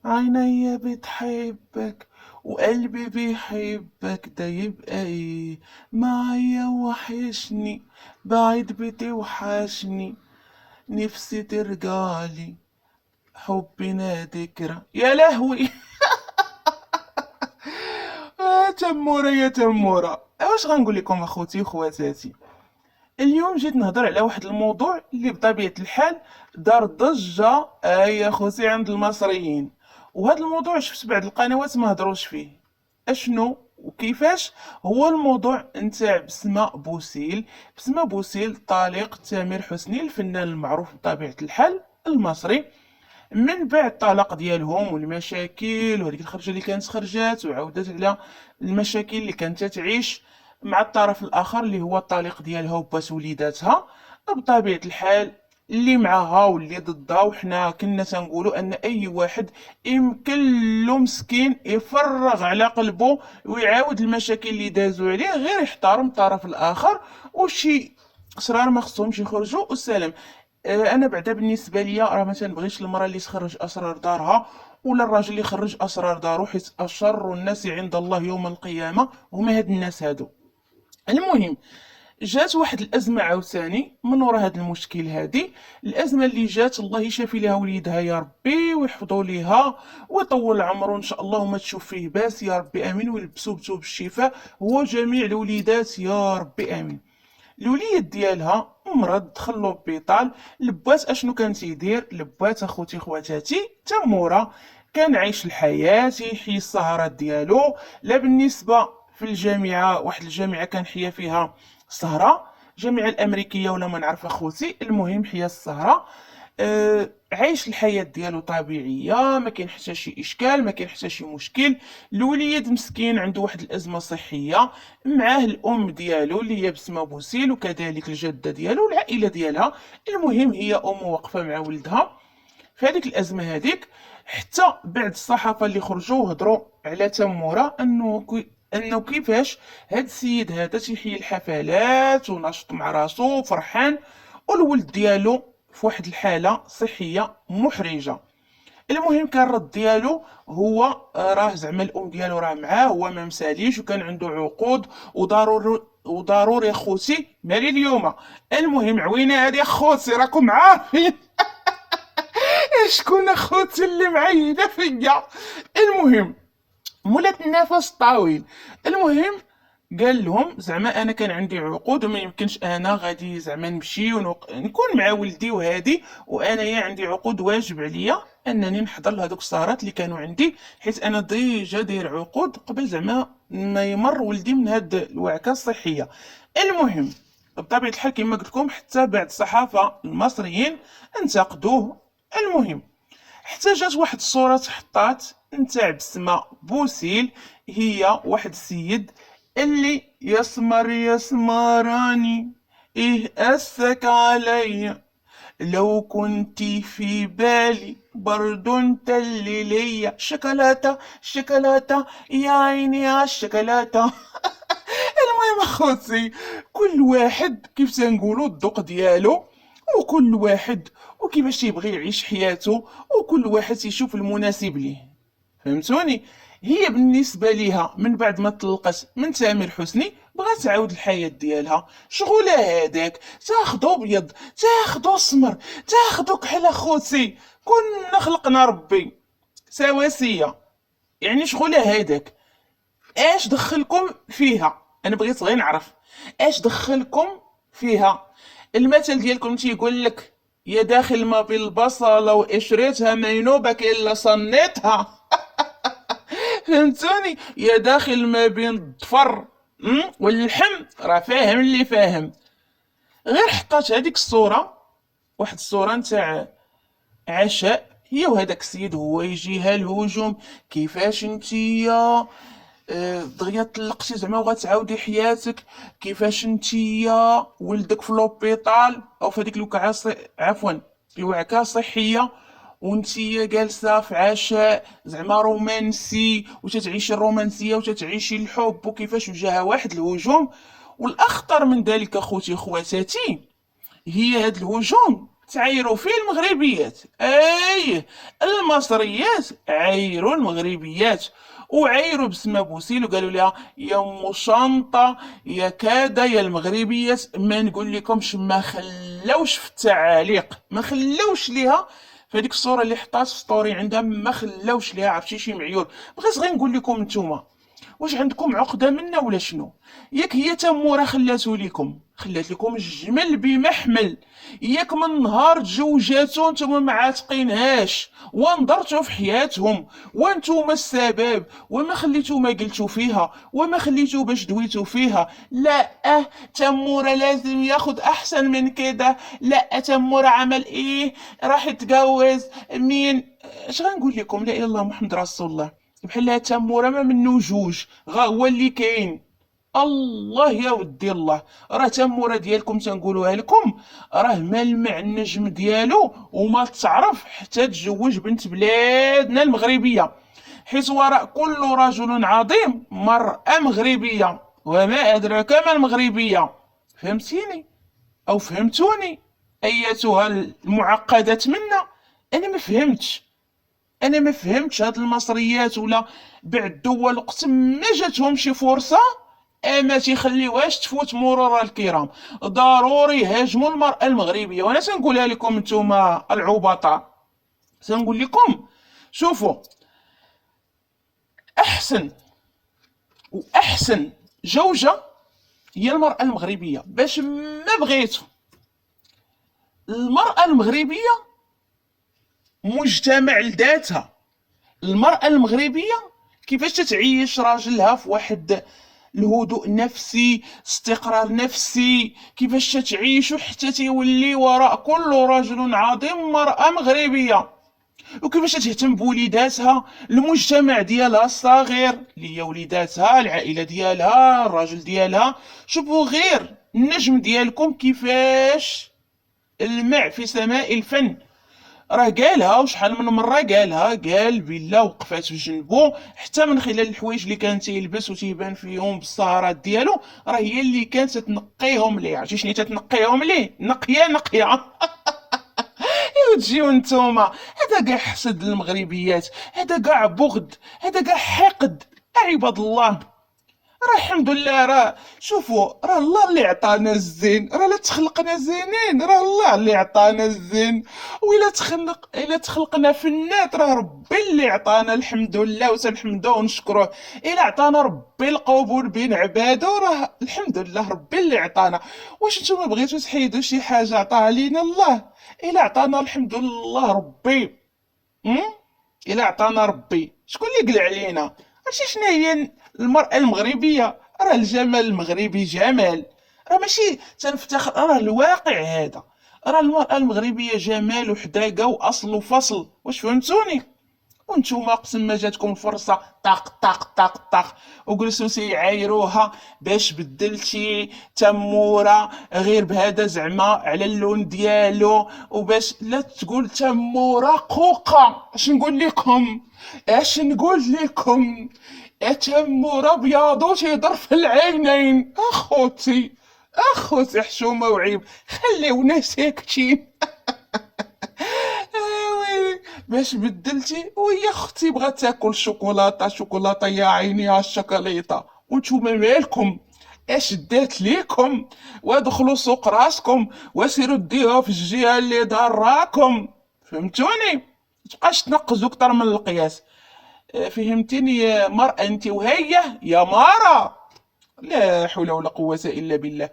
عينيا بتحبك وقلبي بيحبك، ده يبقى ايه؟ معايا وحشني، بعيد بتوحشني، نفسي ترجعلي، حبنا ذكرى يا لهوي. تمورة يا تمورة، واش غنقول لكم اخوتي وخواتاتي؟ اليوم جيت نهضر على واحد الموضوع اللي بطبيعة الحال دار ضجة يا خوتي عند المصريين. وهذا الموضوع شفت بعض القنوات ما هضروش فيه. اشنو وكيفاش؟ هو الموضوع نتاع بسمة بوسيل. بسمة بوسيل طليق تامر حسني، الفنان المعروف بطبيعة الحال المصري. من بعد الطلاق ديالهم والمشاكل وهذيك الخرجه اللي كانت خرجات وعاودت على المشاكل اللي كانت تعيش مع الطرف الاخر اللي هو الطليق ديالها وبات وليداتها، بطبيعه الحال اللي معاها واللي ضدها. وحنا كنا تنقولوا ان اي واحد يمكن له مسكين يفرغ على قلبه ويعاود المشاكل اللي دازوا عليه، غير يحترم الطرف الاخر، وشي اسرار ما خصهمش يخرجوا والسلام. انا بعدا بالنسبه ليا راه ما تنبغيش المراه اللي تخرج اسرار دارها ولا الراجل اللي يخرج اسرار دارو، حيت اشر الناس عند الله يوم القيامه هما هاد الناس هادو. المهم، جات واحد الازمه عاوتاني من وراء هاد المشكل هادي. الازمه اللي جات الله يشافي لها وليدها يا ربي ويحفظوا ليها ويطول عمره ان شاء الله وما تشوف فيه باس يا ربي امين، ويلبسوا بثوب الشفاء هو جميع الوليدات يا ربي امين. الوليد ديالها مرض دخل لوبيطال. لبات اشنو كان تيدير؟ لبات اخوتي خواتاتي تموره، كان عايش الحياه تيحيي السهرات ديالو. لا بالنسبه في الجامعه، واحد الجامعه كان حيا فيها سهره، الجامعه الامريكيه ولا ما نعرف اخوتي، المهم حيا السهره. عايش الحياة ديالو طبيعية، ما كاين حتى شي اشكال، ما كاين حتى شي مشكل. الوليد مسكين عنده واحد الازمة صحية، معاه الام ديالو اللي هي بسمة بوسيل وكذلك الجدة ديالو والعائلة ديالها. المهم هي ام واقفة مع ولدها في هذيك الازمة هذيك. حتى بعد الصحافة اللي خرجوا وهضروا على تمورة انه كيفاش هاد السيد هذا تيحيي الحفلات وناشط مع راسو وفرحان، والولد ديالو في واحد الحالة صحية محرجة. المهم كان الرد ديالو هو راه زعما الام ديالو راه معاه، هو ما مساليش وكان عنده عقود، وضروري خوتي مالي اليوم. المهم عوينه هادي خوتي راكم عارفين شكون اخوتي اللي معيده فيا. المهم مولات النفس طويل. المهم قال لهم زعما انا كان عندي عقود وما يمكنش انا غادي زعما نمشي نكون مع ولدي وهادي، وانايا عندي عقود واجب عليا انني نحضر لهذوك السهرات اللي كانوا عندي، حيت انا ديجا داير عقود قبل زعما ما يمر ولدي من هاد الوعكه الصحيه. المهم بطبيعه الحال كما قلت لكم حتى بعد الصحافه المصريين انتقدوه. المهم حتى جات واحد الصورة تحطات نتاع بسمة بوسيل، هي واحد السيد اللي يسمر يسمراني ايه اسك عليا، لو كنتي في بالي برضو انت اللي ليا، شوكولاتة شوكولاتة يا عيني عالشوكولاتة. المهم اخوتي، كل واحد كيف تنقولوا الذوق ديالو، وكل واحد وكيفاش يبغي يعيش حياته، وكل واحد يشوف المناسب ليه. فهمتوني؟ هي بالنسبه ليها من بعد ما طلقت من تامر حسني بغات تعاود الحياه ديالها، شغلها هذاك تاخدو ابيض تاخدو اسمر تاخدو كحل اخوتي، كنا خلقنا ربي سواسيه. يعني شغلها هذاك. ايش دخلكم فيها؟ انا بغيت غير نعرف ايش دخلكم فيها. المثل ديالكم تيقول لك يا داخل ما بالبصله وقشرتها ما ينوبك الا صنيتها. فهمتوني؟ يا داخل ما بين الضفر واللحم، راه فاهم اللي فاهم. غير حطات هذيك الصوره، واحد الصوره نتاع عشاء هي وهذاك السيد، هو يجيها الهجوم كيفاش نتيا دغيا طلقتي زعما وغتعاودي حياتك، كيفاش نتيا ولدك في لوبيطال او في هذيك الوقعه عفوا الوعكه صحيه، وانتيا جالسه في عشاء زعما رومانسي وتتعيشي الرومانسيه وتتعيشي الحب، وكيفاش وجاها واحد الهجوم. والاخطر من ذلك اخوتي خواتاتي، هي هاد الهجوم تعايروا فيه المغربيات. ايه، المصريات عايروا المغربيات، وعايروا بسمة بوسيل وقالوا لها يا ام شنطه يا كاده يا المغربيات. ما نقول لكمش ما خلاوش في التعاليق، ما خلاوش ليها في هذيك الصوره اللي حطات في ستوري عندها، ما خلاوش ليها. عرفتي شي معيور. بغيت غير نقول لكم نتوما واش عندكم عقده منا ولا شنو؟ ياك هي تموره خلاتو ليكم، خلات لكم الجمل بمحمل، ياك من نهار تزوجاتو نتوما ما عاتقينهاش ونضرتو في حياتهم، وانتوما السبب، وما خليتو ما قلتو فيها، وما خليتو باش دويتو فيها. لا تموره لازم ياخد احسن من كده، لا تموره عمل ايه، راح يتجوز مين. اش غنقول لكم؟ لا اله الا الله محمد رسول الله. بحال هاد تموره ما منو جوج، غا هو اللي كاين. الله يا ودي الله، راه تموره ديالكم تنقولوها لكم، راه ما المع النجم ديالو وما تعرف حتى تزوج بنت بلادنا المغربيه، حيت وراء كل رجل عظيم مرأة مغربيه، وما ادراك ما المغربيه. فهمتيني او فهمتوني ايتها المعقدات منا؟ انا ما فهمتش، انا ما فهمتش هاد المصريات ولا بعد الدول وقت ما جاتهم شي فرصه ما تيخليوهاش تفوت مرور الكرام، ضروري هاجموا المرأة المغربية. وانا سنقولها لكم نتوما العبطاء، سنقول لكم شوفوا، احسن واحسن جوجة هي المرأة المغربية. باش ما بغيتو، المرأة المغربية مجتمع لذاتها. المرأة المغربية كيفاش تتعيش راجلها في واحد الهدوء نفسي، استقرار نفسي، كيفاش تتعيشو حتى تيولي وراء كل رجل عظيم مرأة مغربية، وكيفاش تهتم بوليداتها، المجتمع ديالها الصغير اللي هي وليداتها، العائلة ديالها، الراجل ديالها. شوفوا غير النجم ديالكم كيفاش المع في سماء الفن، راه قالها وشحال من مره قالها، قال بلا وقفات في جنبو حتى من خلال الحوايج اللي كان تيلبس وتيبان فيهم بالسهرات ديالو، راه هي اللي كانت تنقيهم ليه. عرفتي شنو تنقيهم ليه؟ نقيه نقيه. وتجيو نتوما، هذا كاع حسد المغربيات، هذا كاع بغض، هذا كاع حقد. عباد الله، راه الحمد لله، راه شوفوا، راه الله اللي عطانا الزين، راه لا تخلقنا زينين، راه الله اللي عطانا الزين. وإلا إلا تخلقنا فنات، راه ربي اللي عطانا، الحمد لله وتنحمدوه ونشكروه. إلا عطانا ربي القبول بين عبادو، راه الحمد لله ربي اللي عطانا. واش نتوما بغيتو تحيدو شي حاجة عطاها لينا الله؟ إلا عطانا الحمد لله ربي، إلا عطانا ربي، شكون اللي قلع علينا؟ عرفتي شنو هي المرأة المغربية؟ راه الجمال المغربي جمال، راه ماشي تنفتخر، راه الواقع هذا. راه المرأة المغربية جمال وحداقة وأصل وفصل. واش فهمتوني؟ وانتوما قسم ما جاتكم الفرصة طق طق طق طق وجلسوا تيعايروها باش بدلتي تمورة غير بهذا زعما على اللون ديالو، وباش لا تقول تمورة قوقة. اش نقول لكم؟ اش نقول لكم؟ تمورة بياضو تيضر في العينين. اخوتي اخوتي، حشومة وعيب، خليونا ساكتين. ويلي باش بدلتي، وهي اختي بغات تاكل شوكولاته، شوكولاته يا عيني على الشوكولاته. وانتوما مالكم؟ اش دات ليكم؟ وادخلوا سوق راسكم وسيروا ديوها في الجهه اللي ضراكم. فهمتوني؟ متبقاش تنقزوا اكتر من القياس. فهمتيني يا مرأة انت وهي يا مارا؟ لا حول ولا قوة الا بالله.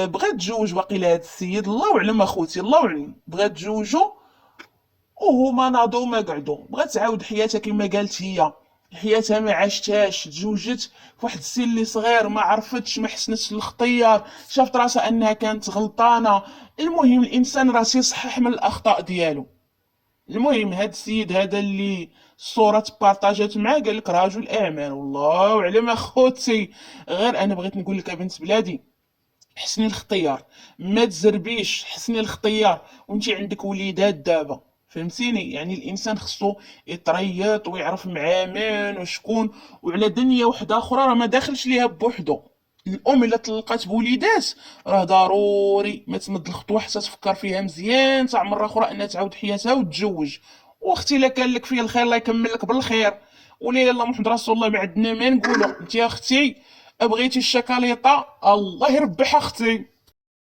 بغات تجوج واقيلا هاد السيد، الله اعلم اخوتي، الله اعلم، بغات تجوجو وهما ناضوا ما قعدوا. بغات تعاود حياتها كما قالت هي، حياتها ما عاشتهاش، تزوجت في واحد السن اللي صغير، ما عرفتش، ما حسنتش الاختيار، شافت راسها انها كانت غلطانه. المهم الانسان راه يصحح من الاخطاء ديالو. المهم هاد السيد هذا اللي الصوره تبارطاجات معاه قال لك رجل اعمال، والله اعلم اخوتي. غير انا بغيت نقول لك يا بنت بلادي، حسني الاختيار، ما تزربيش، حسني الاختيار. وانتي عندك وليدات دابا، فهمتيني؟ يعني الانسان خصو يتريط ويعرف مع مين وشكون، وعلى دنيا وحده اخرى راه ما داخلش ليها بوحدو. الام الا طلقات بوليدات راه ضروري ما تمد الخطوه حتى تفكر فيها مزيان تاع مره اخرى انها تعاود حياتها وتتزوج. واختي الا كان لك فيه الخير الله يكمل لك بالخير. ولا الا الله محمد رسول الله ما عندنا ما نقولوا. انت يا اختي بغيتي الشكاليطه الله يربح اختي.